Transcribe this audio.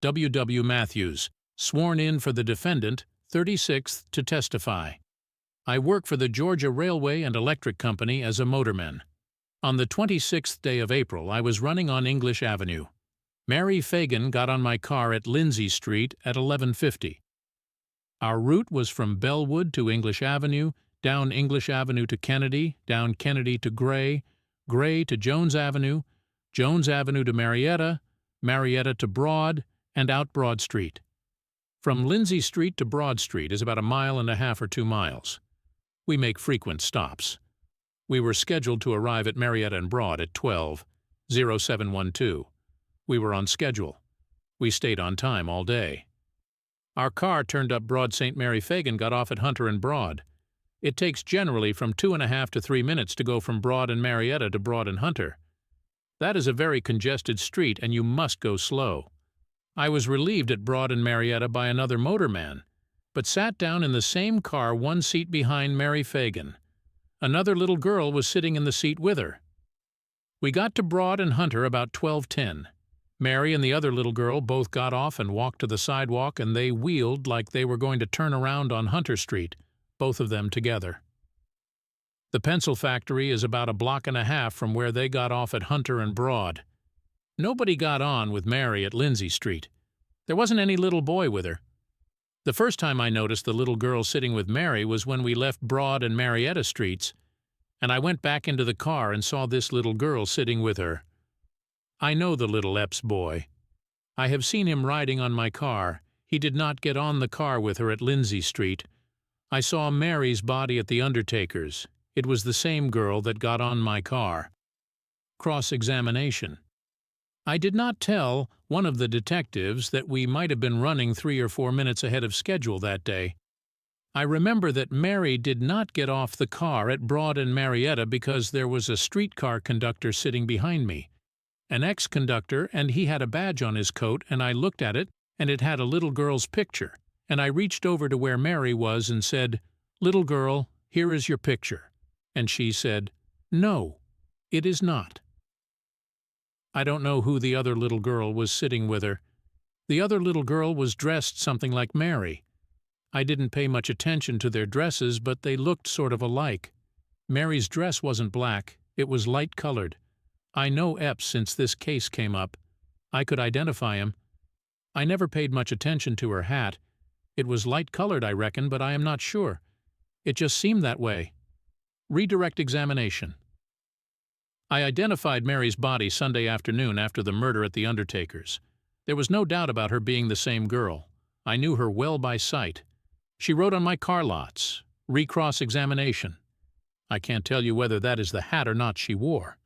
W. W. Matthews, sworn in for the defendant, 36th, to testify. I work for the Georgia Railway and Electric Company as a motorman. On the 26th day of April, I was running on English Avenue. Mary Phagan got on my car at Lindsey Street at 11:50. Our route was from Bellwood to English Avenue, down English Avenue to Kennedy, down Kennedy to Gray, Gray to Jones Avenue, Jones Avenue to Marietta, Marietta to Broad, and out Broad Street. From Lindsey Street to Broad Street is about 1.5 miles or 2 miles. We make frequent stops. We were scheduled to arrive at Marietta and Broad at 12:0712. We were on schedule. We stayed on time all day. Our car turned up Broad. St. Mary Phagan got off at Hunter and Broad. It takes generally from 2.5 to 3 minutes to go from Broad and Marietta to Broad and Hunter. That is a very congested street, and you must go slow. I was relieved at Broad and Marietta by another motorman, but sat down in the same car 1 seat behind Mary Phagan. Another little girl was sitting in the seat with her. We got to Broad and Hunter about 12:10. Mary and the other little girl both got off and walked to the sidewalk, and they wheeled like they were going to turn around on Hunter Street, both of them together. The pencil factory is about 1.5 blocks from where they got off at Hunter and Broad. Nobody got on with Mary at Lindsey Street. There wasn't any little boy with her. The first time I noticed the little girl sitting with Mary was when we left Broad and Marietta Streets, and I went back into the car and saw this little girl sitting with her. I know the little Epps boy. I have seen him riding on my car. He did not get on the car with her at Lindsey Street. I saw Mary's body at the undertaker's. It was the same girl that got on my car. Cross-examination. I did not tell one of the detectives that we might have been running 3 or 4 minutes ahead of schedule that day. I remember that Mary did not get off the car at Broad and Marietta because there was a streetcar conductor sitting behind me. An ex-conductor, and he had a badge on his coat, and I looked at it, and it had a little girl's picture, and I reached over to where Mary was and said, "Little girl, here is your picture." And she said, "No, it is not." I don't know who the other little girl was sitting with her. The other little girl was dressed something like Mary. I didn't pay much attention to their dresses, but they looked sort of alike. Mary's dress wasn't black, it was light-colored. I know Epps since this case came up. I could identify him. I never paid much attention to her hat. It was light-colored, I reckon, but I am not sure. It just seemed that way. Redirect examination. I identified Mary's body Sunday afternoon after the murder at the undertaker's. There was no doubt about her being the same girl. I knew her well by sight. She rode on my car lots. Recross examination. I can't tell you whether that is the hat or not she wore.